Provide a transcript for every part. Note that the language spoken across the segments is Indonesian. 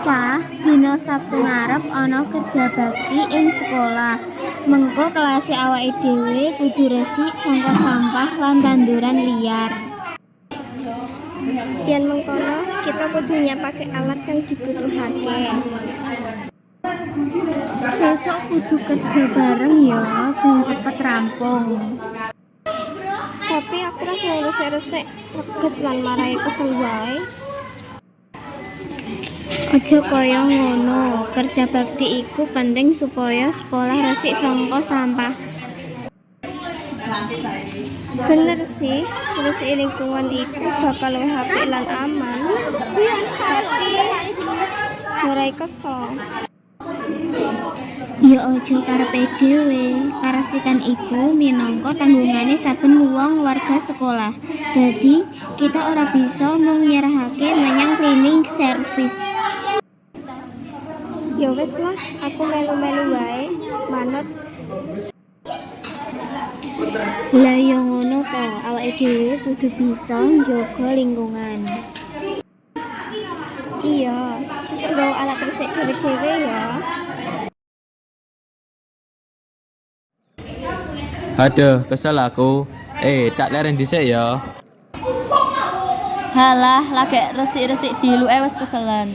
Cah, dina Sabtu ngarep ana kerja bakti ing sekolah. Mengko kelase awake dhewe kudu resik saka sampah lan tanduran liar. Yen mengkono, kita kudu nyapake alat kang dibutuhake. Sesuk kudu kerja bareng ya, ben cepet rampung. Tapi aku rasa resik-resik reget lan marai kesel wae. Aja kaya ngono, kerja bakti iku penting supaya sekolah resik saka sampah. Bener sih, resik lingkungan iku bakal luwih apik lan aman. Tapi marai kesel. Ya aja karepe dhewe, karesikan iku minangka tanggungane saben wong warga sekolah. Dadi, kita ora bisa mung nyerahake menyang cleaning service. Ya wis lah, aku melu-melu wae. Manut. Lah ya ngono to, awake dhewe kudu bisa njaga lingkungan. Iya, sesuk gawe alat resik dhewe-dhewe ya. Aduh, kesel aku. Tak leren dhisik ya. Halah, lagi resik-resik diluke wis keselen.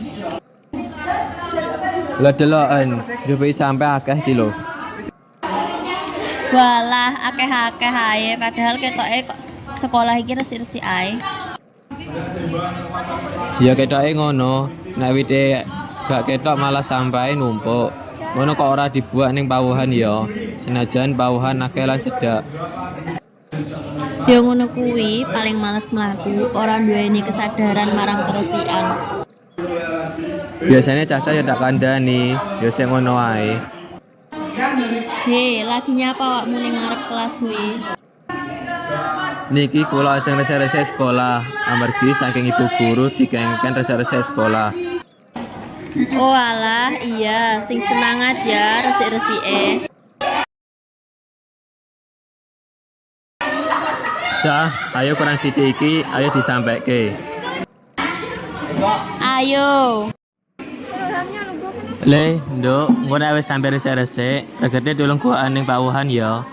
Lah deloken, njupuki sampe akeh iki lho. Walah, akeh-akeh ae padahal ketoke kok sekolah iki resik-resik ae. Ya ketoke ngono, nek wite gak ketok malah sampahe numpuk. Ngono kok ora dibuat ning pawuhan ya. Senajan pawuhan akeh lan cedhak. Ya ngono kuwi, paling males mlaku, ora duweni kesadaran marang keresikan. Biasanya Caca ya tak kandhani, ya sing ngono ae. He, lagi nyapa awakmu ning ngarep kelas kuwi? Niki kula ajeng resik-resik sekolah, amargi saking ibu guru dikengken resik-resik sekolah. Oh alah, iya, sing semangat ya resik-resike. Cah, ayo kurang sithik iki, ayo disampaike. Ayo. Le, Nduk, engko nek wis sampe resik-resik, regete tulung gokan ning pawuhan ya.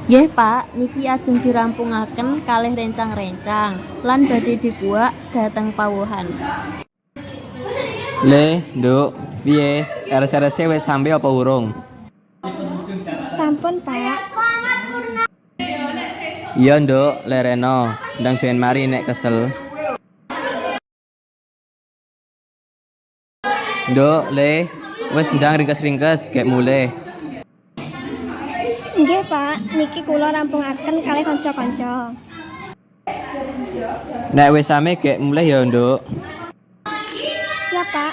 Nggih, Pak, niki ajeng dirampungaken kalih rencang-rencang lan badhe dibuak dhateng pawuhan. Le, Nduk, piye? RS-RS wis sampe apa urung? Sampun, Pak. Iya, Nduk, lereno, ndang ben mari nek kesel. Nduk, Le, wis ndang ringkes-ringkes gek mulih. Nggih, Pak. Niki kula rampungaken kalih kanca-kanca. Nek wis same gek mulih ya, Nduk. Siap, Pak.